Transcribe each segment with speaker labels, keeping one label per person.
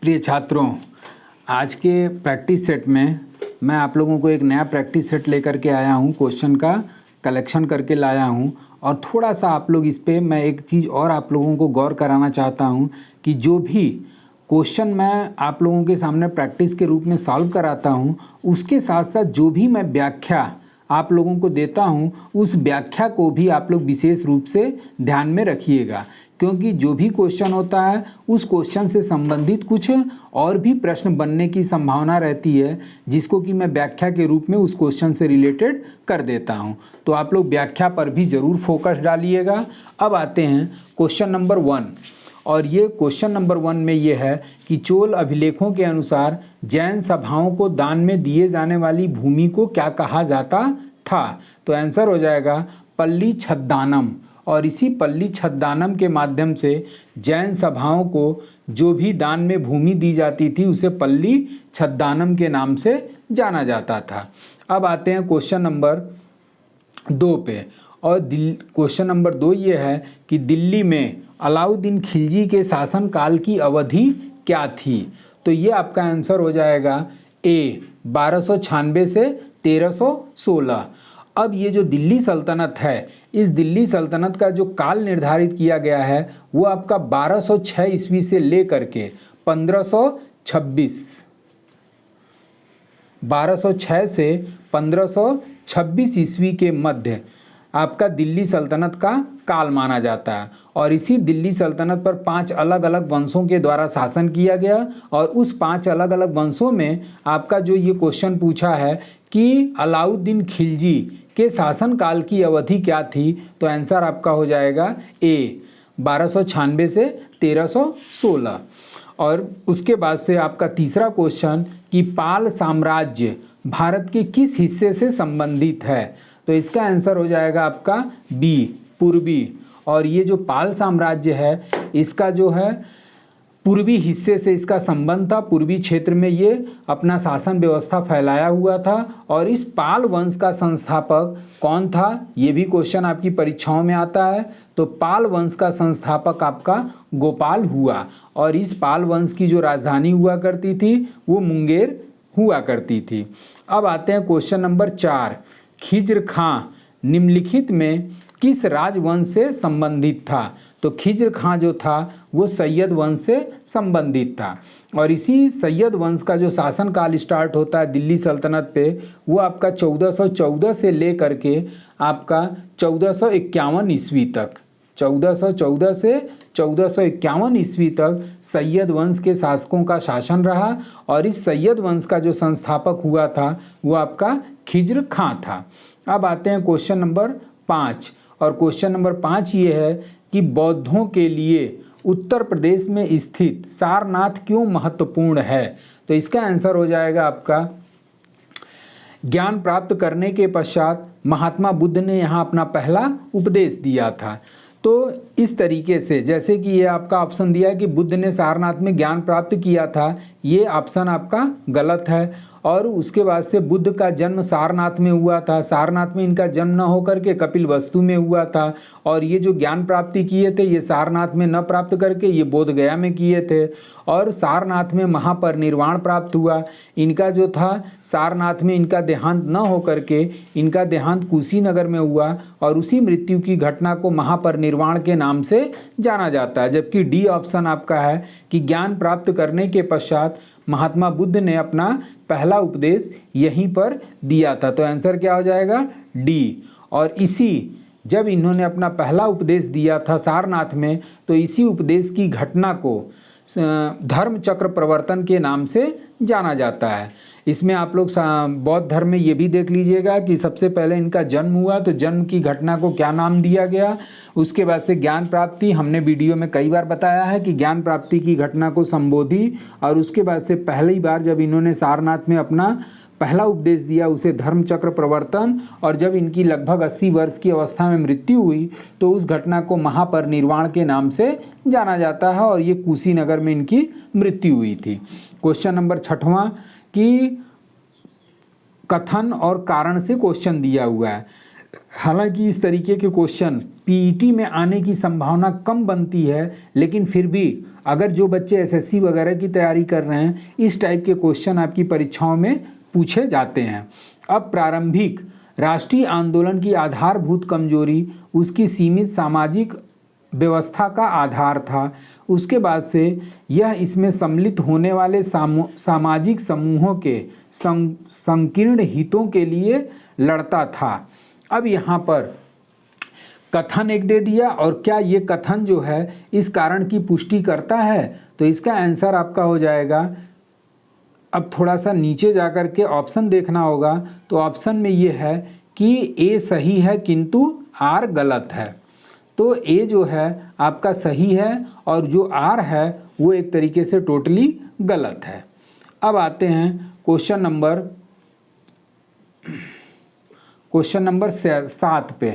Speaker 1: प्रिय छात्रों, आज के प्रैक्टिस सेट में मैं आप लोगों को एक नया प्रैक्टिस सेट लेकर के आया हूँ। क्वेश्चन का कलेक्शन करके लाया हूँ और थोड़ा सा आप लोग इस पे मैं एक चीज़ और आप लोगों को गौर कराना चाहता हूँ कि जो भी क्वेश्चन मैं आप लोगों के सामने प्रैक्टिस के रूप में सॉल्व कराता हूँ, उसके साथ साथ जो भी मैं व्याख्या आप लोगों को देता हूँ, उस व्याख्या को भी आप लोग विशेष रूप से ध्यान में रखिएगा, क्योंकि जो भी क्वेश्चन होता है उस क्वेश्चन से संबंधित कुछ और भी प्रश्न बनने की संभावना रहती है, जिसको कि मैं व्याख्या के रूप में उस क्वेश्चन से रिलेटेड कर देता हूं। तो आप लोग व्याख्या पर भी ज़रूर फोकस डालिएगा। अब आते हैं क्वेश्चन नंबर 1, और ये क्वेश्चन नंबर 1 में ये है कि चोल अभिलेखों के अनुसार जैन सभाओं को दान में दिए जाने वाली भूमि को क्या कहा जाता था। तो आंसर हो जाएगा पल्ली छद्दानम। और इसी पल्ली छद्दानम के माध्यम से जैन सभाओं को जो भी दान में भूमि दी जाती थी उसे पल्ली छद्दानम के नाम से जाना जाता था। अब आते हैं क्वेश्चन नंबर 2 पे, और क्वेश्चन नंबर 2 ये है कि दिल्ली में अलाउद्दीन खिलजी के शासनकाल की अवधि क्या थी। तो ये आपका आंसर हो जाएगा ए 1296 से 1316। अब ये जो दिल्ली सल्तनत है, इस दिल्ली सल्तनत का जो काल निर्धारित किया गया है वो आपका 1206 ईस्वी से लेकर के 1206 से 1526 ईस्वी के मध्य आपका दिल्ली सल्तनत का काल माना जाता है। और इसी दिल्ली सल्तनत पर 5 अलग अलग वंशों के द्वारा शासन किया गया, और उस 5 अलग अलग वंशों में आपका जो ये क्वेश्चन पूछा है कि अलाउद्दीन खिलजी के शासनकाल की अवधि क्या थी, तो आंसर आपका हो जाएगा ए 1296 से 1316। और उसके बाद से आपका तीसरा क्वेश्चन कि पाल साम्राज्य भारत के किस हिस्से से संबंधित है। तो इसका आंसर हो जाएगा आपका बी पूर्वी। और ये जो पाल साम्राज्य है इसका जो है पूर्वी हिस्से से इसका संबंध था। पूर्वी क्षेत्र में ये अपना शासन व्यवस्था फैलाया हुआ था। और इस पाल वंश का संस्थापक कौन था, ये भी क्वेश्चन आपकी परीक्षाओं में आता है। तो पाल वंश का संस्थापक आपका गोपाल हुआ, और इस पाल वंश की जो राजधानी हुआ करती थी वो मुंगेर हुआ करती थी। अब आते हैं क्वेश्चन नंबर 4, खिज्र खां निम्नलिखित में किस राजवंश से संबंधित था। तो खिज्र खां जो था वो सैयद वंश से संबंधित था। और इसी सैयद वंश का जो शासनकाल स्टार्ट होता है दिल्ली सल्तनत पे, वो आपका 1414 से लेकर के आपका 1451 ईस्वी तक, 1414 से 1451 ईस्वी तक सैयद वंश के शासकों का शासन रहा। और इस सैयद वंश का जो संस्थापक हुआ था वो आपका खिज्र खां था। अब आते हैं क्वेश्चन नंबर 5, और क्वेश्चन नंबर 5 ये है कि बौद्धों के लिए उत्तर प्रदेश में स्थित सारनाथ क्यों महत्वपूर्ण है। तो इसका आंसर हो जाएगा आपका ज्ञान प्राप्त करने के पश्चात महात्मा बुद्ध ने यहाँ अपना पहला उपदेश दिया था। तो इस तरीके से, जैसे कि ये आपका ऑप्शन दिया है कि बुद्ध ने सारनाथ में ज्ञान प्राप्त किया था, ये ऑप्शन आपका गलत है। और उसके बाद से बुद्ध का जन्म सारनाथ में हुआ था। सारनाथ में इनका जन्म न होकर के कपिलवस्तु में हुआ था। और ये जो ज्ञान प्राप्ति किए थे ये सारनाथ में न प्राप्त करके ये बोध गया में किए थे। और सारनाथ में महापरिनिर्वाण प्राप्त हुआ। इनका जो था सारनाथ में इनका देहांत न होकर के इनका देहांत कुशीनगर में हुआ, और उसी मृत्यु की घटना को महापरिनिर्वाण के नाम से जाना जाता है। जबकि डी ऑप्शन आपका है कि ज्ञान प्राप्त करने के पश्चात महात्मा बुद्ध ने अपना पहला उपदेश यहीं पर दिया था। तो आंसर क्या हो जाएगा डी। और इसी जब इन्होंने अपना पहला उपदेश दिया था सारनाथ में, तो इसी उपदेश की घटना को धर्म चक्र प्रवर्तन के नाम से जाना जाता है। इसमें आप लोग बौद्ध धर्म में ये भी देख लीजिएगा कि सबसे पहले इनका जन्म हुआ तो जन्म की घटना को क्या नाम दिया गया। उसके बाद से ज्ञान प्राप्ति, हमने वीडियो में कई बार बताया है कि ज्ञान प्राप्ति की घटना को संबोधि, और उसके बाद से पहली बार जब इन्होंने सारनाथ में अपना पहला उपदेश दिया उसे धर्म चक्र प्रवर्तन, और जब इनकी लगभग 80 वर्ष की अवस्था में मृत्यु हुई तो उस घटना को महापरिनिर्वाण के नाम से जाना जाता है। और ये कुशीनगर में इनकी मृत्यु हुई थी। क्वेश्चन नंबर 6वां कि कथन और कारण से क्वेश्चन दिया हुआ है। हालांकि इस तरीके के क्वेश्चन पीईटी में आने की संभावना कम बनती है, लेकिन फिर भी अगर जो बच्चे एसएससी वगैरह की तैयारी कर रहे हैं, इस टाइप के क्वेश्चन आपकी परीक्षाओं में पूछे जाते हैं। अब प्रारंभिक राष्ट्रीय आंदोलन की आधारभूत कमजोरी उसकी सीमित सामाजिक व्यवस्था का आधार था। उसके बाद से यह इसमें सम्मिलित होने वाले सामाजिक समूहों के संकीर्ण हितों के लिए लड़ता था। अब यहाँ पर कथन एक दे दिया, और क्या ये कथन जो है इस कारण की पुष्टि करता है, तो इसका आंसर आपका हो जाएगा, अब थोड़ा सा नीचे जाकर के ऑप्शन देखना होगा, तो ऑप्शन में ये है कि ए सही है किंतु आर गलत है। तो ए जो है आपका सही है और जो आर है वो एक तरीके से टोटली गलत है। अब आते हैं क्वेश्चन नंबर 7 पे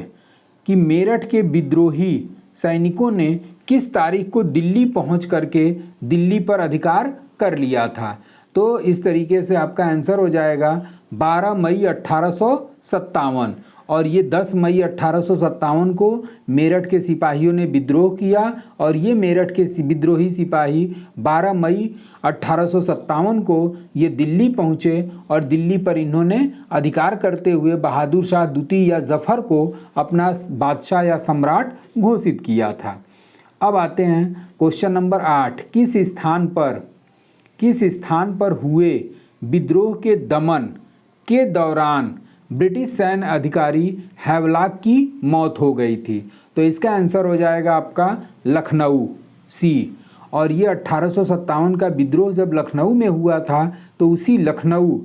Speaker 1: कि मेरठ के विद्रोही सैनिकों ने किस तारीख को दिल्ली पहुंच करके दिल्ली पर अधिकार कर लिया था। तो इस तरीके से आपका आंसर हो जाएगा 12 मई 1857, और ये 10 मई 1857 को मेरठ के सिपाहियों ने विद्रोह किया, और ये मेरठ के विद्रोही सिपाही 12 मई 1857 को ये दिल्ली पहुँचे, और दिल्ली पर इन्होंने अधिकार करते हुए बहादुर शाह द्वितीय या जफ़र को अपना बादशाह या सम्राट घोषित किया था। अब आते हैं क्वेश्चन नंबर 8, किस स्थान पर हुए विद्रोह के दमन के दौरान ब्रिटिश सैन्य अधिकारी हैवलॉक की मौत हो गई थी। तो इसका आंसर हो जाएगा आपका लखनऊ, सी। और ये 1857 का विद्रोह जब लखनऊ में हुआ था, तो उसी लखनऊ,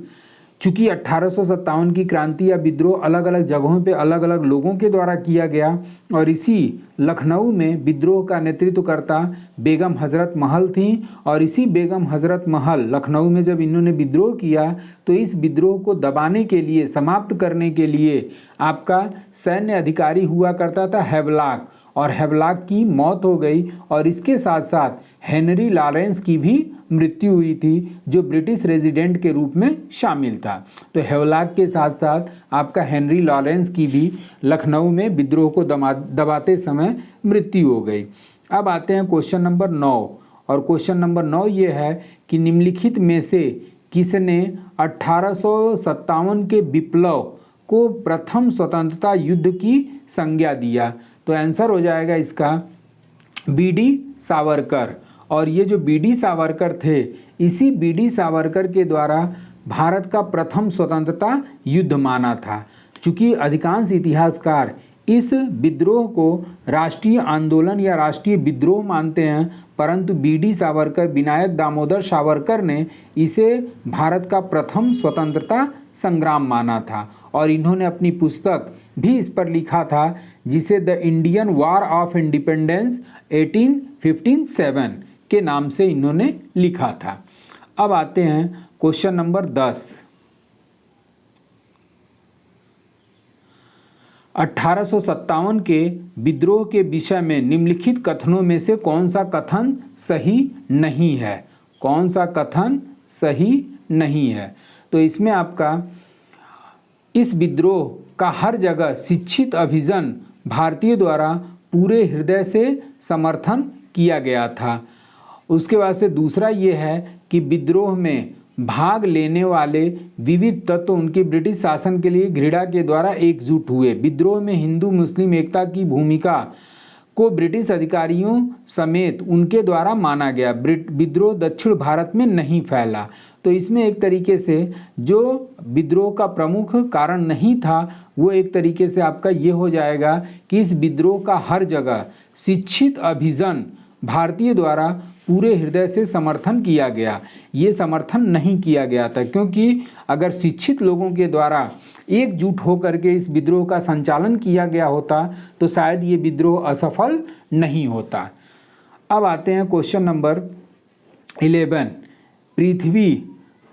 Speaker 1: चूँकि 1857 की क्रांति या विद्रोह अलग अलग जगहों पे अलग अलग लोगों के द्वारा किया गया, और इसी लखनऊ में विद्रोह का नेतृत्व करता बेगम हज़रत महल थी। और इसी बेगम हज़रत महल लखनऊ में जब इन्होंने विद्रोह किया, तो इस विद्रोह को दबाने के लिए, समाप्त करने के लिए आपका सैन्य अधिकारी हुआ करता था हैवलॉक, और हैवलॉक की मौत हो गई, और इसके साथ साथ हेनरी लॉरेंस की भी मृत्यु हुई थी, जो ब्रिटिश रेजिडेंट के रूप में शामिल था। तो हैवलॉक के साथ साथ आपका हेनरी लॉरेंस की भी लखनऊ में विद्रोह को दबाते समय मृत्यु हो गई। अब आते हैं क्वेश्चन नंबर 9, और क्वेश्चन नंबर 9 ये है कि निम्नलिखित में से किसने 1857 के विप्लव को प्रथम स्वतंत्रता युद्ध की संज्ञा दिया। तो आंसर हो जाएगा इसका बीडी सावरकर। और ये जो बीडी सावरकर थे, इसी बीडी सावरकर के द्वारा भारत का प्रथम स्वतंत्रता युद्ध माना था। चूँकि अधिकांश इतिहासकार इस विद्रोह को राष्ट्रीय आंदोलन या राष्ट्रीय विद्रोह मानते हैं, परंतु बीडी सावरकर, विनायक दामोदर सावरकर ने इसे भारत का प्रथम स्वतंत्रता संग्राम माना था। और इन्होंने अपनी पुस्तक भी इस पर लिखा था, जिसे the Indian war of independence 1857 के नाम से इन्होंने लिखा था। अब आते हैं क्वेश्चन नंबर 10, 1857 के विद्रोह के विषय में निम्नलिखित कथनों में से कौन सा कथन सही नहीं है? कौन सा कथन सही नहीं है? तो इसमें आपका इस विद्रोह का हर जगह शिक्षित अभिजन भारतीय द्वारा पूरे हृदय से समर्थन किया गया था। उसके बाद से दूसरा ये है कि विद्रोह में भाग लेने वाले विविध तत्व उनके ब्रिटिश शासन के लिए घृणा के द्वारा एकजुट हुए। विद्रोह में हिंदू मुस्लिम एकता की भूमिका को ब्रिटिश अधिकारियों समेत उनके द्वारा माना गया। विद्रोह दक्षिण भारत में नहीं फैला। तो इसमें एक तरीके से जो विद्रोह का प्रमुख कारण नहीं था, वो एक तरीके से आपका ये हो जाएगा कि इस विद्रोह का हर जगह शिक्षित अभिजन भारतीय द्वारा पूरे हृदय से समर्थन किया गया। ये समर्थन नहीं किया गया था, क्योंकि अगर शिक्षित लोगों के द्वारा एकजुट होकर के इस विद्रोह का संचालन किया गया होता, तो शायद ये विद्रोह असफल नहीं होता। अब आते हैं क्वेश्चन नंबर 11, पृथ्वी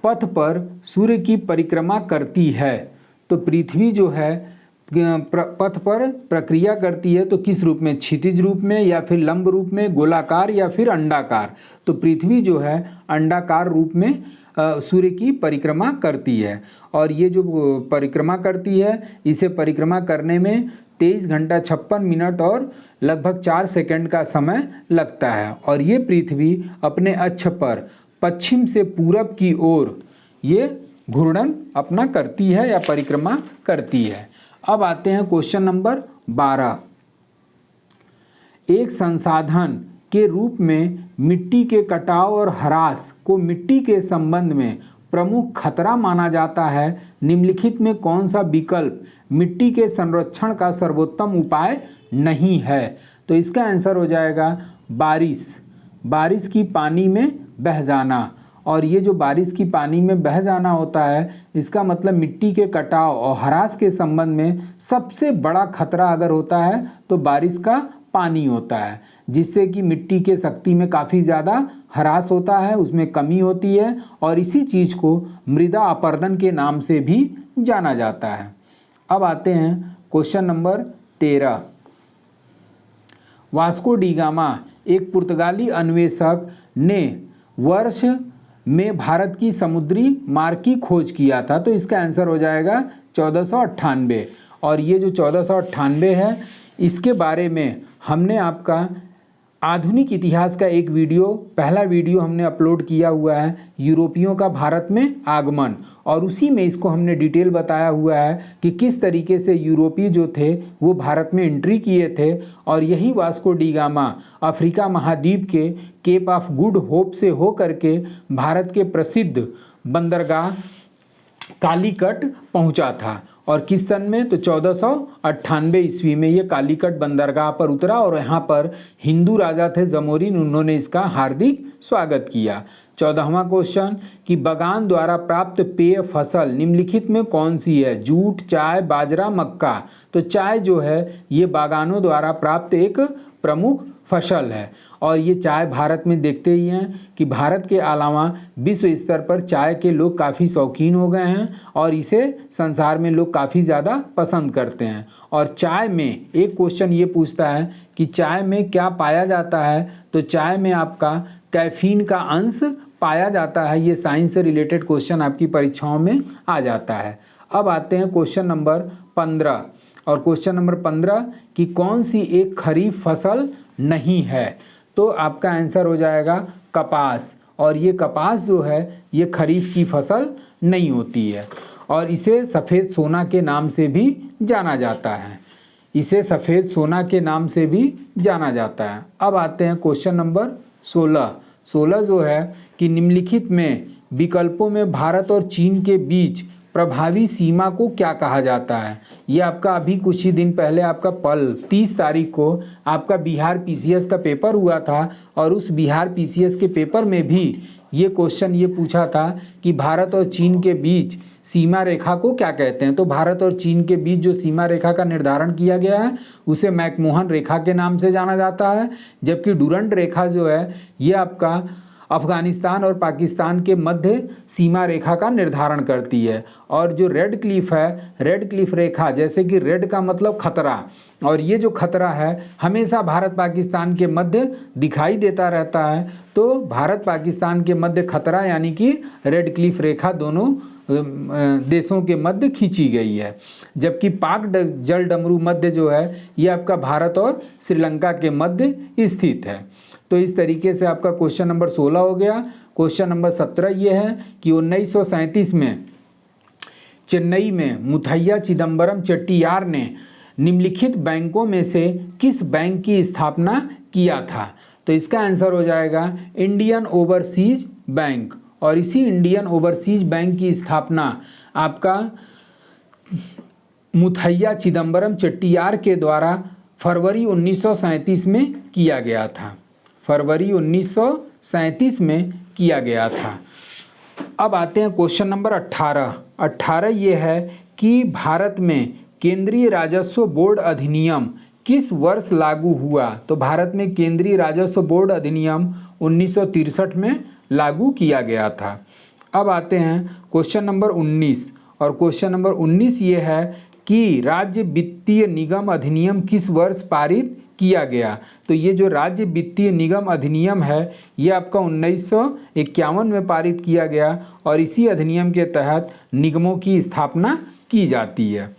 Speaker 1: पथ पर सूर्य की परिक्रमा करती है। तो पृथ्वी जो है पथ पर प्रक्रिया करती है, तो किस रूप में? क्षितिज रूप में, या फिर लंब रूप में, गोलाकार, या फिर अंडाकार? तो पृथ्वी जो है अंडाकार रूप में सूर्य की परिक्रमा करती है। और ये जो परिक्रमा करती है, इसे परिक्रमा करने में 23 घंटा 56 मिनट और लगभग 4 सेकंड का समय लगता है। और ये पृथ्वी अपने अक्ष पर पश्चिम से पूरब की ओर ये घूर्णन अपना करती है या परिक्रमा करती है। अब आते हैं क्वेश्चन नंबर 12। एक संसाधन के रूप में मिट्टी के कटाव और ह्रास को मिट्टी के संबंध में प्रमुख खतरा माना जाता है। निम्नलिखित में कौन सा विकल्प मिट्टी के संरक्षण का सर्वोत्तम उपाय नहीं है? तो इसका आंसर हो जाएगा बारिश की पानी में बह जाना। और ये जो बारिश की पानी में बह जाना होता है, इसका मतलब मिट्टी के कटाव और ह्रास के संबंध में सबसे बड़ा खतरा अगर होता है तो बारिश का पानी होता है, जिससे कि मिट्टी के शक्ति में काफ़ी ज़्यादा ह्रास होता है, उसमें कमी होती है। और इसी चीज़ को मृदा अपरदन के नाम से भी जाना जाता है। अब आते हैं question number 13। Vasco D gamma एक पुर्तगाली अन्वेषक ने वर्ष में भारत की समुद्री मार्ग की खोज किया था। तो इसका आंसर हो जाएगा 1498। और ये जो 1498 है, इसके बारे में हमने आपका आधुनिक इतिहास का एक वीडियो, पहला वीडियो हमने अपलोड किया हुआ है, यूरोपियों का भारत में आगमन। और उसी में इसको हमने डिटेल बताया हुआ है कि किस तरीके से यूरोपीय जो थे वो भारत में एंट्री किए थे। और यही वास्को डी गामा अफ्रीका महाद्वीप के केप ऑफ गुड होप से हो करके भारत के प्रसिद्ध बंदरगाह कालीकट पहुंचा था। और किस सन में? तो 1498 ईस्वी में ये कालीकट बंदरगाह पर उतरा और यहाँ पर हिंदू राजा थे जमोरिन, उन्होंने इसका हार्दिक स्वागत किया। 14वां क्वेश्चन कि बगान द्वारा प्राप्त पेय फसल निम्नलिखित में कौन सी है? जूट, चाय, बाजरा, मक्का। तो चाय जो है ये बागानों द्वारा प्राप्त एक प्रमुख फसल है। और ये चाय भारत में देखते ही हैं कि भारत के अलावा विश्व स्तर पर चाय के लोग काफ़ी शौकीन हो गए हैं और इसे संसार में लोग काफ़ी ज़्यादा पसंद करते हैं। और चाय में एक क्वेश्चन ये पूछता है कि चाय में क्या पाया जाता है? तो चाय में आपका कैफीन का अंश पाया जाता है। ये साइंस से रिलेटेड क्वेश्चन आपकी परीक्षाओं में आ जाता है। अब आते हैं क्वेश्चन नंबर 15। और क्वेश्चन नंबर 15 कि कौन सी एक खरीफ फसल नहीं है? तो आपका आंसर हो जाएगा कपास। और ये कपास जो है ये खरीफ की फसल नहीं होती है और इसे सफ़ेद सोना के नाम से भी जाना जाता है। इसे सफ़ेद सोना के नाम से भी जाना जाता है। अब आते हैं क्वेश्चन नंबर 16 जो है कि निम्नलिखित में विकल्पों में भारत और चीन के बीच प्रभावी सीमा को क्या कहा जाता है? ये आपका अभी कुछ ही दिन पहले आपका 30 तारीख को आपका बिहार पीसीएस का पेपर हुआ था और उस बिहार पीसीएस के पेपर में भी ये क्वेश्चन ये पूछा था कि भारत और चीन के बीच सीमा रेखा को क्या कहते हैं? तो भारत और चीन के बीच जो सीमा रेखा का निर्धारण किया गया है उसे मैकमोहन रेखा के नाम से जाना जाता है। जबकि डुरंड रेखा जो है ये आपका अफगानिस्तान और पाकिस्तान के मध्य सीमा रेखा का निर्धारण करती है। और जो रेड क्लिफ है, रेड क्लिफ रेखा, जैसे कि रेड का मतलब खतरा, और ये जो खतरा है हमेशा भारत पाकिस्तान के मध्य दिखाई देता रहता है। तो भारत पाकिस्तान के मध्य खतरा यानी कि रेड क्लिफ रेखा दोनों देशों के मध्य खींची गई है। जबकि पाक जल डमरू मध्य जो है ये आपका भारत और श्रीलंका के मध्य स्थित है। तो इस तरीके से आपका क्वेश्चन नंबर 16 हो गया। क्वेश्चन नंबर 17 ये है कि 1937 में चेन्नई में मुथैया चिदम्बरम चेट्टियार ने निम्नलिखित बैंकों में से किस बैंक की स्थापना किया था? तो इसका आंसर हो जाएगा इंडियन ओवरसीज बैंक। और इसी इंडियन ओवरसीज बैंक की स्थापना आपका मुथैया चिदम्बरम चेट्टियार के द्वारा फरवरी 1937 में किया गया था। फरवरी 1937 में किया गया था। अब आते हैं क्वेश्चन नंबर 18 ये है कि भारत में केंद्रीय राजस्व बोर्ड अधिनियम किस वर्ष लागू हुआ? तो भारत में केंद्रीय राजस्व बोर्ड अधिनियम 1963 में लागू किया गया था। अब आते हैं क्वेश्चन नंबर 19। और क्वेश्चन नंबर 19 ये है कि राज्य वित्तीय निगम अधिनियम किस वर्ष पारित किया गया। तो ये जो राज्य वित्तीय निगम अधिनियम है ये आपका 1951 में पारित किया गया और इसी अधिनियम के तहत निगमों की स्थापना की जाती है।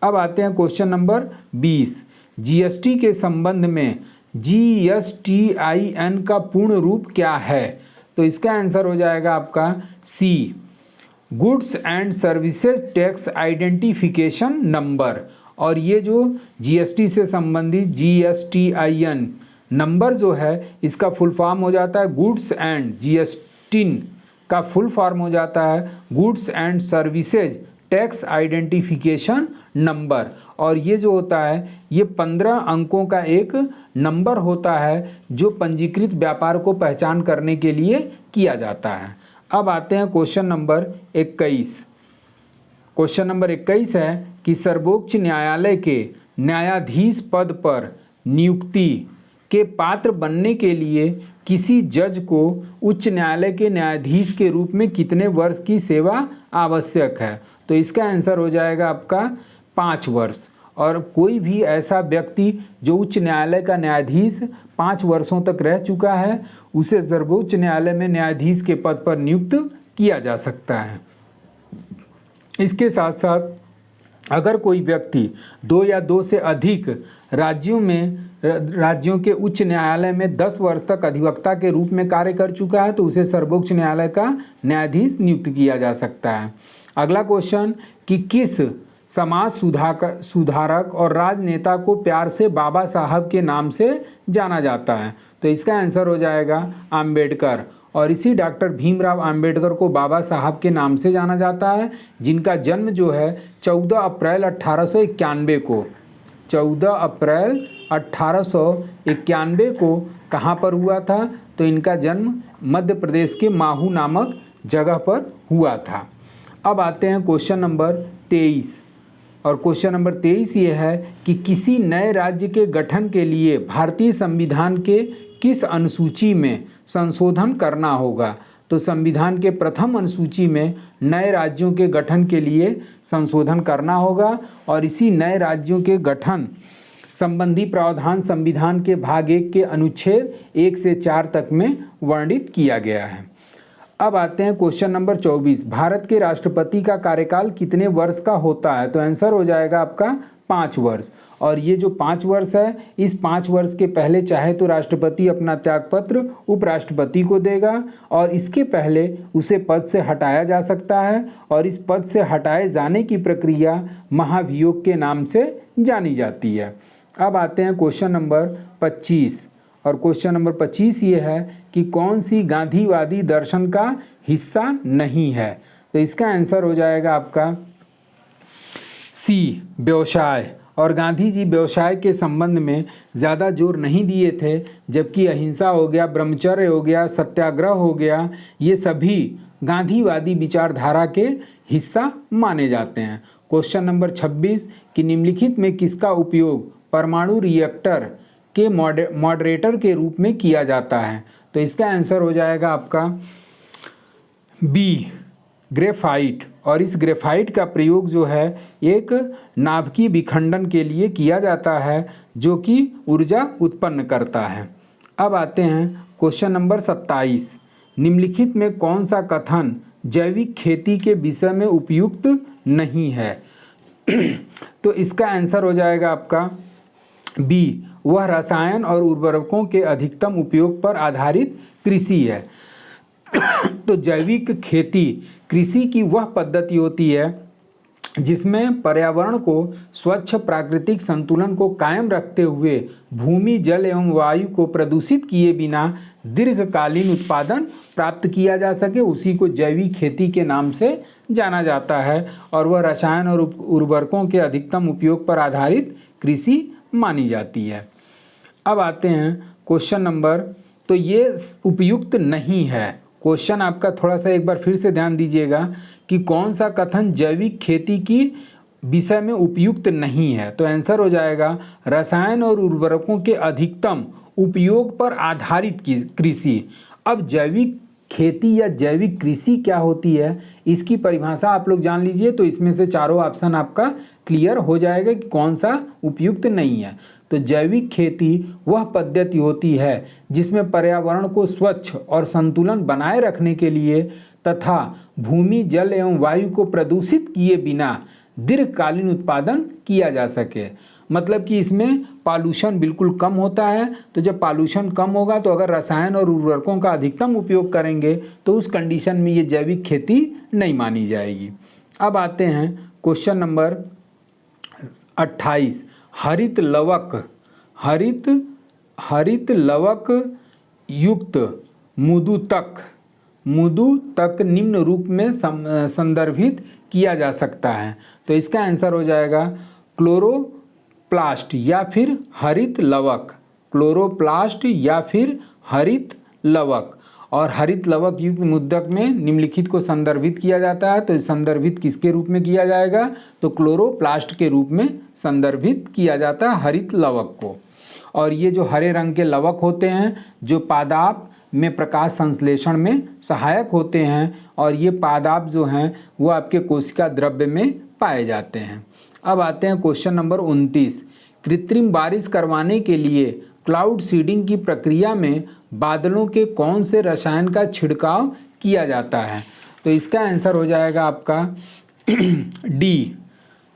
Speaker 1: अब आते हैं क्वेश्चन नंबर 20। जीएसटी के संबंध में GSTIN का पूर्ण रूप क्या है? तो इसका आंसर हो जाएगा आपका C, goods and services tax identification number. और ये जो जीएसटी से संबंधित GSTIN नंबर जो है इसका फुल फॉर्म हो जाता है गुड्स एंड, GSTIN का फुल फॉर्म हो जाता है goods and services tax identification number. और ये जो होता है ये 15 अंकों का एक नंबर होता है जो पंजीकृत व्यापार को पहचान करने के लिए किया जाता है। अब आते हैं क्वेश्चन नंबर 21। क्वेश्चन नंबर 21 है कि सर्वोच्च न्यायालय के न्यायाधीश पद पर नियुक्ति के पात्र बनने के लिए किसी जज को उच्च न्यायालय के न्यायाधीश के रूप में कितने वर्ष की सेवा आवश्यक है? तो इसका आंसर हो जाएगा आपका 5 वर्ष। और कोई भी ऐसा व्यक्ति जो उच्च न्यायालय का न्यायाधीश 5 वर्षों तक रह चुका है उसे सर्वोच्च न्यायालय में न्यायाधीश के पद पर नियुक्त किया जा सकता है। इसके साथ साथ अगर कोई व्यक्ति 2 या 2 से अधिक राज्यों के उच्च न्यायालय में 10 वर्ष तक अधिवक्ता के रूप में कार्य कर चुका है तो उसे सर्वोच्च न्यायालय का न्यायाधीश नियुक्त किया जा सकता है। अगला क्वेश्चन कि किस समाज सुधारक और राजनेता को प्यार से बाबा साहब के नाम से जाना जाता है? तो इसका आंसर हो जाएगा आम्बेडकर। और इसी डॉक्टर भीमराव आम्बेडकर को बाबा साहब के नाम से जाना जाता है, जिनका जन्म जो है 14 अप्रैल 1891 को 14 अप्रैल 1891 को कहाँ पर हुआ था? तो इनका जन्म मध्य प्रदेश के माहू नामक जगह पर हुआ था। अब आते हैं क्वेश्चन नंबर 23। और क्वेश्चन नंबर 23 ये है कि किसी नए राज्य के गठन के लिए भारतीय संविधान के किस अनुसूची में संशोधन करना होगा? तो संविधान के प्रथम अनुसूची में नए राज्यों के गठन के लिए संशोधन करना होगा और इसी नए राज्यों के गठन संबंधी प्रावधान संविधान के भाग 1 के अनुच्छेद 1 से 4 तक में वर्णित किया गया है। अब आते हैं क्वेश्चन नंबर 24। भारत के राष्ट्रपति का कार्यकाल कितने वर्ष का होता है? तो आंसर हो जाएगा आपका 5 वर्ष। और ये जो 5 वर्ष है इस 5 वर्ष के पहले चाहे तो राष्ट्रपति अपना त्यागपत्र उपराष्ट्रपति को देगा और इसके पहले उसे पद से हटाया जा सकता है और इस पद से हटाए जाने की प्रक्रिया महाभियोग के नाम से जानी जाती है। अब आते हैं क्वेश्चन नंबर 25। और क्वेश्चन नंबर 25 ये है कि कौन सी गांधीवादी दर्शन का हिस्सा नहीं है? तो इसका आंसर हो जाएगा आपका सी, व्यवसाय। और गांधी जी व्यवसाय के संबंध में ज़्यादा जोर नहीं दिए थे, जबकि अहिंसा हो गया, ब्रह्मचर्य हो गया, सत्याग्रह हो गया, ये सभी गांधीवादी विचारधारा के हिस्सा माने जाते हैं। क्वेश्चन नंबर 26 कि निम्नलिखित में किसका उपयोग परमाणु रिएक्टर के मॉडरेटर के रूप में किया जाता है? तो इसका आंसर हो जाएगा आपका बी, ग्रेफाइट। और इस ग्रेफाइट का प्रयोग जो है एक नाभिकीय विखंडन के लिए किया जाता है जो कि ऊर्जा उत्पन्न करता है। अब आते हैं क्वेश्चन नंबर 27। निम्नलिखित में कौन सा कथन जैविक खेती के विषय में उपयुक्त नहीं है? तो इसका आंसर हो जाएगा आपका बी, वह रसायन और उर्वरकों के अधिकतम उपयोग पर आधारित कृषि है। तो जैविक खेती कृषि की वह पद्धति होती है जिसमें पर्यावरण को स्वच्छ प्राकृतिक संतुलन को कायम रखते हुए भूमि, जल एवं वायु को प्रदूषित किए बिना दीर्घकालीन उत्पादन प्राप्त किया जा सके, उसी को जैविक खेती के नाम से जाना जाता है। और वह रसायन और उर्वरकों के अधिकतम उपयोग पर आधारित कृषि मानी जाती है। अब आते हैं क्वेश्चन नंबर, तो ये उपयुक्त नहीं है। क्वेश्चन आपका थोड़ा सा एक बार फिर से ध्यान दीजिएगा कि कौन सा कथन जैविक खेती की विषय में उपयुक्त नहीं है? तो आंसर हो जाएगा रसायन और उर्वरकों के अधिकतम उपयोग पर आधारित कृषि। अब जैविक खेती या जैविक कृषि क्या होती है इसकी परिभाषा आप लोग जान लीजिए, तो इसमें से चारों ऑप्शन आपका क्लियर हो जाएगा कि कौन सा उपयुक्त नहीं है। तो तो जैविक खेती वह पद्धति होती है जिसमें पर्यावरण को स्वच्छ और संतुलन बनाए रखने के लिए तथा भूमि, जल एवं वायु को प्रदूषित किए बिना दीर्घकालीन उत्पादन किया जा सके। मतलब कि इसमें पॉल्यूशन बिल्कुल कम होता है। तो जब पॉल्यूशन कम होगा तो अगर रसायन और उर्वरकों का अधिकतम उपयोग करेंगे तो उस कंडीशन में ये जैविक खेती नहीं मानी जाएगी। अब आते हैं क्वेश्चन नंबर 28। हरित लवक युक्त मुदु तक निम्न रूप में संदर्भित किया जा सकता है। तो इसका आंसर हो जाएगा क्लोरोप्लास्ट या फिर हरित लवक। क्लोरोप्लास्ट या फिर हरित लवक। और हरित लवक युक्त मुद्दक में निम्नलिखित को संदर्भित किया जाता है। तो संदर्भित किसके रूप में किया जाएगा? तो क्लोरोप्लास्ट के रूप में संदर्भित किया जाता है हरित लवक को। और ये जो हरे रंग के लवक होते हैं जो पादाप में प्रकाश संश्लेषण में सहायक होते हैं और ये पादाप जो हैं वो आपके कोशिका द्रव्य में पाए जाते हैं। अब आते हैं क्वेश्चन नंबर 29। कृत्रिम बारिश करवाने के लिए क्लाउड सीडिंग की प्रक्रिया में बादलों के कौन से रसायन का छिड़काव किया जाता है? तो इसका आंसर हो जाएगा आपका डी,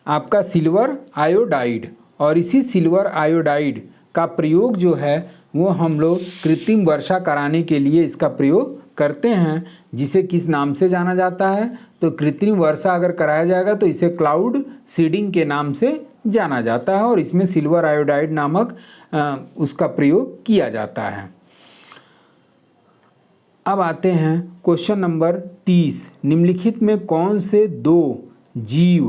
Speaker 1: आपका सिल्वर आयोडाइड। और इसी सिल्वर आयोडाइड का प्रयोग जो है वो हम लोग कृत्रिम वर्षा कराने के लिए इसका प्रयोग करते हैं, जिसे किस नाम से जाना जाता है? तो कृत्रिम वर्षा अगर कराया जाएगा तो इसे क्लाउड सीडिंग के नाम से जाना जाता है और इसमें सिल्वर आयोडाइड नामक उसका प्रयोग किया जाता है। अब आते हैं क्वेश्चन नंबर 30। निम्नलिखित में कौन से दो जीव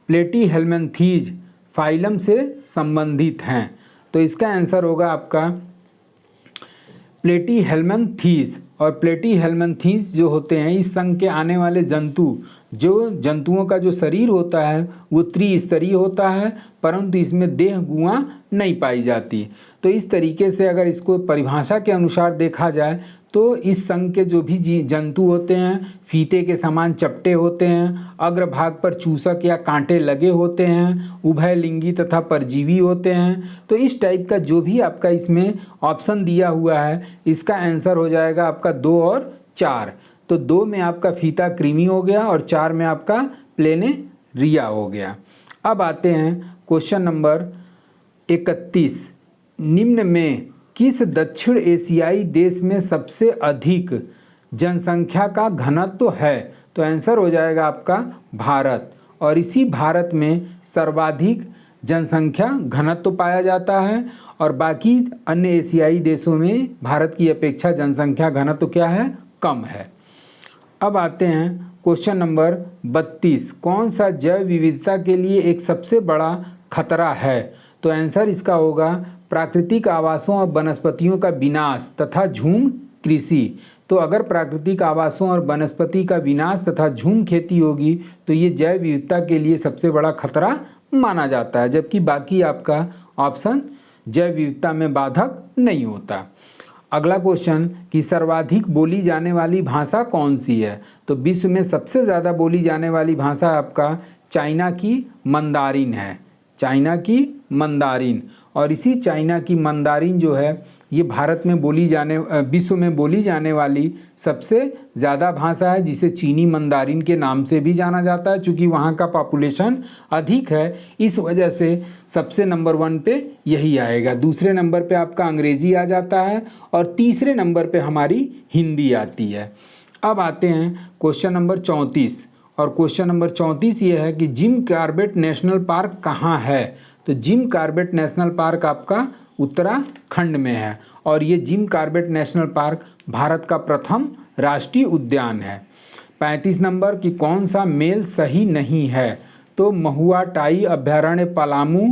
Speaker 1: प्लेटीहेल्मिन्थीज फाइलम से संबंधित हैं? तो इसका आंसर होगा आपका प्लेटीहेल्मिन्थीज। और प्लेटीहेल्मिन्थीज जो होते हैं इस संघ के आने वाले जंतुओं का जो शरीर होता है वो त्रिस्तरीय होता है, परंतु इसमें देह गुहा नहीं पाई जाती। तो इस तरीके से अगर इसको परिभाषा के अनुसार देखा जाए तो इस संघ के जो भी जंतु होते हैं फीते के समान चपटे होते हैं, अग्रभाग पर चूसक या कांटे लगे होते हैं, उभयलिंगी तथा परजीवी होते हैं। तो इस टाइप का जो भी आपका इसमें ऑप्शन दिया हुआ है इसका आंसर हो जाएगा आपका 2 और 4। तो 2 में आपका फीता कृमि हो गया और 4 में आपका प्लेनेरिया हो गया। अब आते हैं क्वेश्चन नंबर 31। निम्न में किस दक्षिण एशियाई देश में सबसे अधिक जनसंख्या का घनत्व है? तो आंसर हो जाएगा आपका भारत। और इसी भारत में सर्वाधिक जनसंख्या घनत्व पाया जाता है और बाकी अन्य एशियाई देशों में भारत की अपेक्षा जनसंख्या घनत्व क्या है? कम है। अब आते हैं क्वेश्चन नंबर 32। कौन सा जैव विविधता के लिए एक सबसे बड़ा खतरा है? तो आंसर इसका होगा प्राकृतिक आवासों और वनस्पतियों का विनाश तथा झूम कृषि। तो अगर प्राकृतिक आवासों और वनस्पति का विनाश तथा झूम खेती होगी तो ये जैव विविधता के लिए सबसे बड़ा खतरा माना जाता है, जबकि बाकी आपका ऑप्शन जैव विविधता में बाधक नहीं होता। अगला क्वेश्चन कि सर्वाधिक बोली जाने वाली भाषा कौन सी है? तो विश्व में सबसे ज़्यादा बोली जाने वाली भाषा आपका चाइना की मंदारिन है। चाइना की मंदारिन। और इसी चाइना की मंदारिन जो है ये भारत में विश्व में बोली जाने वाली सबसे ज़्यादा भाषा है, जिसे चीनी मंदारिन के नाम से भी जाना जाता है। चूँकि वहाँ का पॉपुलेशन अधिक है इस वजह से सबसे नंबर 1 पे यही आएगा। दूसरे नंबर पे आपका अंग्रेज़ी आ जाता है और तीसरे नंबर पे हमारी हिंदी आती है। अब आते हैं क्वेश्चन नंबर 34। और क्वेश्चन नंबर 34 ये है कि जिम कॉर्बेट नेशनल पार्क कहाँ है? तो जिम कॉर्बेट नेशनल पार्क आपका उत्तराखंड में है और ये Jim Corbett national park Bharat का प्रथम राष्ट्रीय उद्यान है। 35 नंबर कि कौन सा मेल सही नहीं है? तो महुआ टाई अभ्यारण्य पलामू,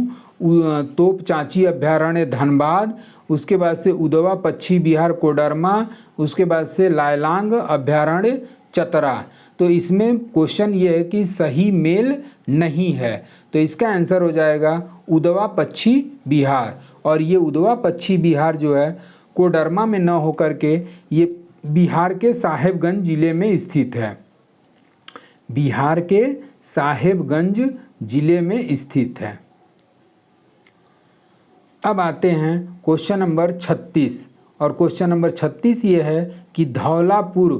Speaker 1: तोप चांची अभ्यारण्य धनबाद, उसके बाद से उदवा पक्षी विहार कोडरमा, उसके बाद से लायलांग अभ्यारण्य चतरा। तो इसमें क्वेश्चन ये है कि सही मेल नहीं है, तो इसका आंसर हो जाएगा उदवा पक्षी विहार। और ये उदवा पक्षी विहार जो है कोडरमा में न होकर के ये बिहार के साहेबगंज जिले में स्थित है। बिहार के साहेबगंज जिले में स्थित है। अब आते हैं क्वेश्चन नंबर 36 और क्वेश्चन नंबर 36 ये है कि धौलापुर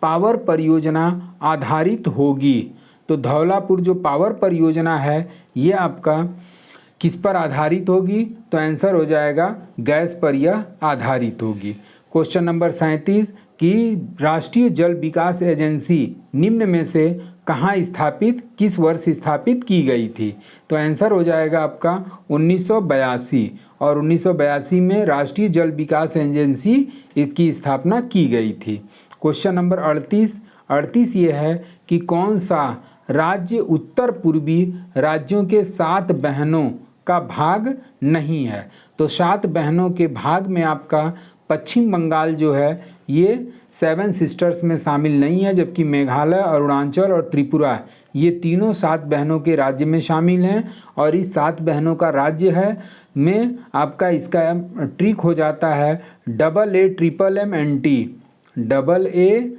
Speaker 1: पावर परियोजना आधारित होगी। तो धौलापुर जो पावर परियोजना है ये आपका किस पर आधारित होगी? तो आंसर हो जाएगा गैस पर यह आधारित होगी। क्वेश्चन नंबर 37 कि राष्ट्रीय जल विकास एजेंसी निम्न में से कहाँ स्थापित, किस वर्ष स्थापित की गई थी? तो आंसर हो जाएगा आपका 1982 और 1982 में राष्ट्रीय जल विकास एजेंसी की स्थापना की गई थी। क्वेश्चन नंबर 38 ये है कि कौन सा राज्य उत्तर पूर्वी राज्यों के 7 बहनों का भाग नहीं है? तो 7 बहनों के भाग में आपका पश्चिम बंगाल जो है ये 7 सिस्टर्स में शामिल नहीं है, जबकि मेघालय, अरुणाचल और त्रिपुरा ये तीनों 7 बहनों के राज्य में शामिल हैं। और इस 7 बहनों का राज्य है में आपका इसका ट्रिक हो जाता है AA MMNT, AA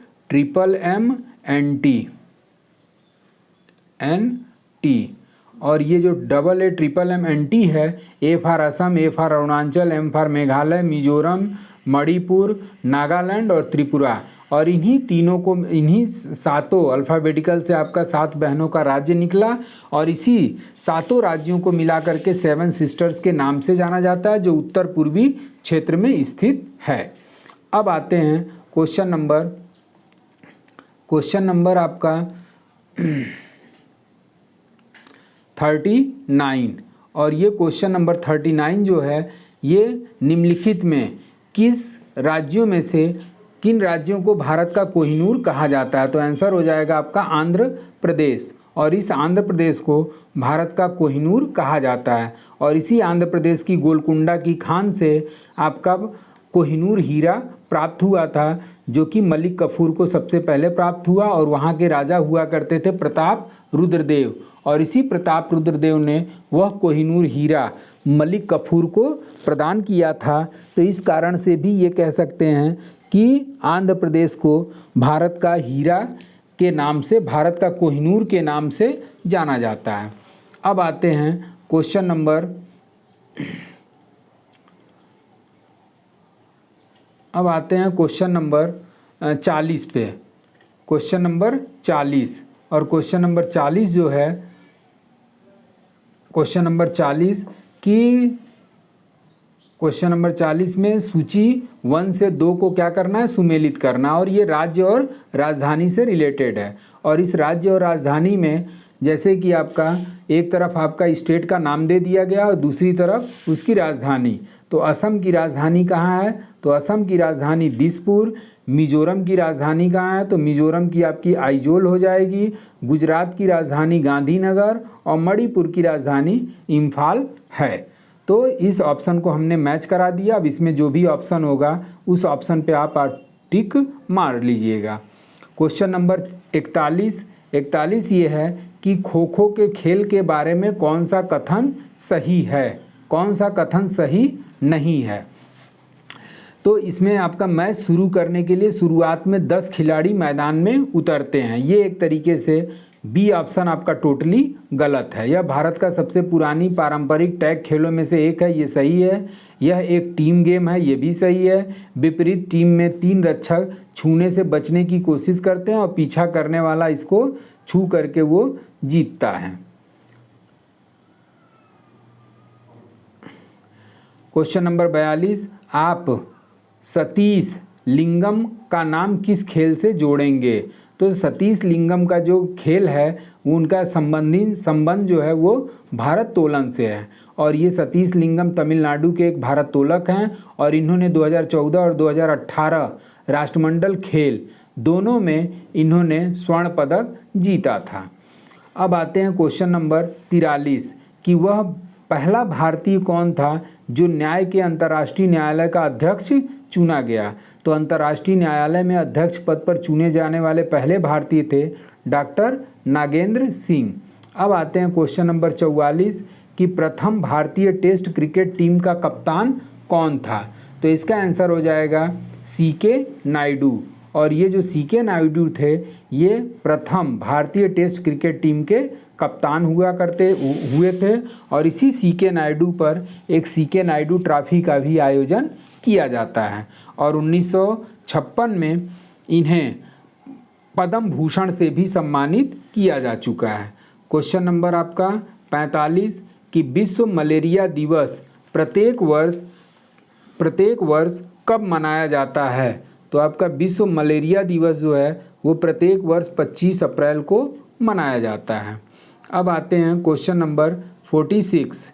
Speaker 1: MMNT। और ये जो AA MMNT है, A for Assam, A for Arunachal, M for Meghalaya, Mizoram, Manipur, Nagaland और त्रिपुरा, और इन्हीं तीनों को, इन्हीं 7 अल्फ़ाबेटिकल से आपका 7 बहनों का राज्य निकला और इसी 7 राज्यों को मिला करके 7 सिस्टर्स के नाम से जाना जाता है, जो उत्तर पूर्वी क्षेत्र में स्थित है। अब आते हैं क्वेश्चन नंबर आपका 39 और ये क्वेश्चन नंबर 39 जो है ये निम्नलिखित में किन राज्यों को भारत का कोहिनूर कहा जाता है? तो आंसर हो जाएगा आपका आंध्र प्रदेश, और इस आंध्र प्रदेश को भारत का कोहिनूर कहा जाता है। और इसी आंध्र प्रदेश की गोलकुंडा की खान से आपका कोहिनूर हीरा प्राप्त हुआ था, जो कि मलिक कफूर को सबसे पहले प्राप्त हुआ, और वहाँ के राजा हुआ करते थे प्रताप रुद्रदेव, और इसी प्रताप रुद्रदेव ने वह कोहिनूर हीरा मलिक कफूर को प्रदान किया था। तो इस कारण से भी ये कह सकते हैं कि आंध्र प्रदेश को भारत का हीरा के नाम से, भारत का कोहिनूर के नाम से जाना जाता है। अब आते हैं क्वेश्चन नंबर 40 पे। क्वेश्चन नंबर 40 और क्वेश्चन नंबर 40 जो है, क्वेश्चन नंबर 40 में सूची 1 से 2 को क्या करना है? सुमेलित करना, और ये राज्य और राजधानी से रिलेटेड है। और इस राज्य और राजधानी में जैसे कि आपका एक तरफ आपका स्टेट का नाम दे दिया गया और दूसरी तरफ उसकी राजधानी। तो असम की राजधानी कहाँ है? तो असम की राजधानी दिसपुर। मिजोरम की राजधानी कहाँ है? तो मिजोरम की आपकी आइजोल हो जाएगी। गुजरात की राजधानी गांधीनगर और मणिपुर की राजधानी इम्फाल है। तो इस ऑप्शन को हमने मैच करा दिया। अब इसमें जो भी ऑप्शन होगा उस ऑप्शन पे आप टिक मार लीजिएगा। क्वेश्चन नंबर 41 ये है कि खो खो के खेल के बारे में कौन सा कथन सही है, कौन सा कथन सही नहीं है? तो इसमें आपका मैच शुरू करने के लिए शुरुआत में 10 खिलाड़ी मैदान में उतरते हैं। ये एक तरीके से बी ऑप्शन आपका टोटली गलत है। यह भारत का सबसे पुरानी पारंपरिक टैग खेलों में से एक है, ये सही है। यह एक टीम गेम है, ये भी सही है। विपरीत टीम में 3 रक्षक छूने से बचने की कोशिश करते हैं और पीछा करने वाला इसको छू करके वो जीतता है। क्वेश्चन नंबर 42, आप सतीश लिंगम का नाम किस खेल से जोड़ेंगे? तो सतीश लिंगम का जो खेल है उनका संबंध जो है वो भारोत्तोलन से है, और ये सतीश लिंगम तमिलनाडु के एक भारोत्तोलक हैं, और इन्होंने 2014 और 2018 राष्ट्रमंडल खेल दोनों में इन्होंने स्वर्ण पदक जीता था। अब आते हैं क्वेश्चन नंबर 43 कि वह पहला भारतीय कौन था जो न्याय के अंतर्राष्ट्रीय न्यायालय का अध्यक्ष चुना गया? तो अंतर्राष्ट्रीय न्यायालय में अध्यक्ष पद पर चुने जाने वाले पहले भारतीय थे डॉक्टर नागेंद्र सिंह। अब आते हैं क्वेश्चन नंबर 44 कि प्रथम भारतीय टेस्ट क्रिकेट टीम का कप्तान कौन था? तो इसका आंसर हो जाएगा CK नायडू, और ये जो सीके नायडू थे ये प्रथम भारतीय टेस्ट क्रिकेट टीम के कप्तान हुए थे और इसी सीके नायडू पर एक सीके नायडू ट्रॉफी का भी आयोजन किया जाता है और 1956 में इन्हें पद्म भूषण से भी सम्मानित किया जा चुका है। क्वेश्चन नंबर आपका 45 कि विश्व मलेरिया दिवस प्रत्येक वर्ष कब मनाया जाता है? तो आपका विश्व मलेरिया दिवस जो है वो प्रत्येक वर्ष 25 अप्रैल को मनाया जाता है। अब आते हैं क्वेश्चन नंबर 46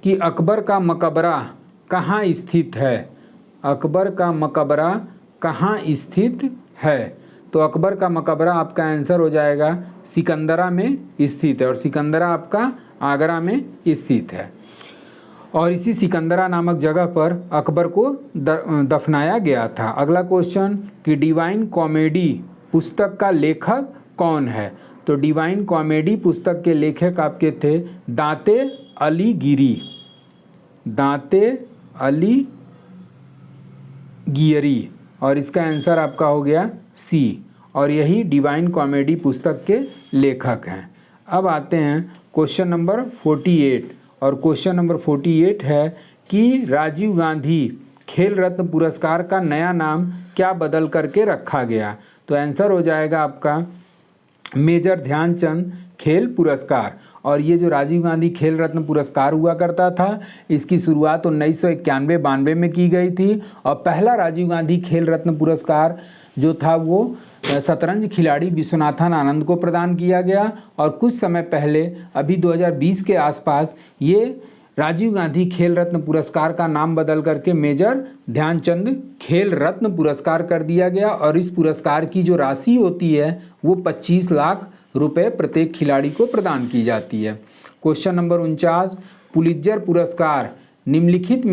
Speaker 1: कि अकबर का मकबरा कहाँ स्थित है? अकबर का मकबरा कहाँ स्थित है? तो अकबर का मकबरा आपका आंसर हो जाएगा सिकंदरा में स्थित है और सिकंदरा आपका आगरा में स्थित है और इसी सिकंदरा नामक जगह पर अकबर को दफनाया गया था। अगला क्वेश्चन कि डिवाइन कॉमेडी पुस्तक का लेखक कौन है? तो डिवाइन कॉमेडी पुस्तक के लेखक आपके थे दांते अलीगिरी, दांते अलीगिरी और इसका आंसर आपका हो गया सी और यही डिवाइन कॉमेडी पुस्तक के लेखक हैं। अब आते हैं क्वेश्चन नंबर 48 और क्वेश्चन नंबर 48 है कि राजीव गांधी खेल रत्न पुरस्कार का नया नाम क्या बदल करके रखा गया? तो आंसर हो जाएगा आपका मेजर ध्यानचंद खेल पुरस्कार और ये जो राजीव गांधी खेल रत्न पुरस्कार हुआ करता था इसकी शुरुआत 1991-92 में की गई थी और पहला राजीव गांधी खेल रत्न पुरस्कार जो था वो शतरंज खिलाड़ी विश्वनाथन आनंद को प्रदान किया गया और कुछ समय पहले अभी 2020 के आसपास ये राजीव गांधी खेल रत्न पुरस्कार का नाम बदल करके मेजर ध्यानचंद खेल रत्न पुरस्कार कर दिया गया और इस पुरस्कार की जो राशि होती है वो 25 लाख रुपए प्रत्येक खिलाड़ी को प्रदान की जाती है। क्वेश्चन नंबर 49 पुलित्जर पुरस्कार निम्नलिखित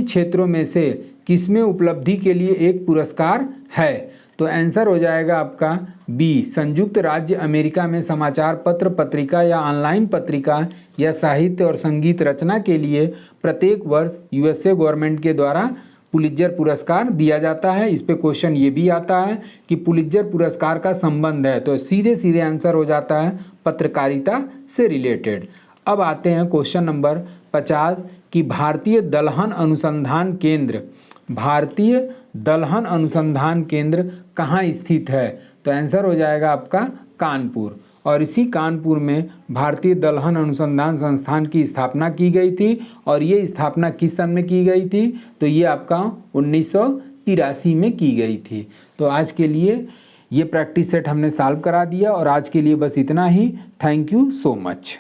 Speaker 1: क्षेत्रों में से किसमें उपलब्धि के लिए एक पुरस्कार है? तो आंसर हो जाएगा आपका बी संयुक्त राज्य अमेरिका में समाचार पत्र पत्रिका या ऑनलाइन पत्रिका या साहित्य और संगीत रचना के लिए प्रत्येक वर्ष यूएसए गवर्नमेंट के द्वारा पुलित्जर पुरस्कार दिया जाता है। इस पे क्वेश्चन ये भी आता है कि पुलित्जर पुरस्कार का संबंध है तो सीधे आंसर हो जाता है पत्रकारिता से रिलेटेड। अब आते हैं क्वेश्चन नंबर 50 कि भारतीय दलहन अनुसंधान केंद्र कहाँ स्थित है? तो आंसर हो जाएगा आपका कानपुर और इसी कानपुर में भारतीय दलहन अनुसंधान संस्थान की स्थापना की गई थी और ये स्थापना किस सन में की गई थी? तो ये आपका 1983 में की गई थी। तो आज के लिए ये प्रैक्टिस सेट हमने सॉल्व करा दिया और आज के लिए बस इतना ही। Thank you so much.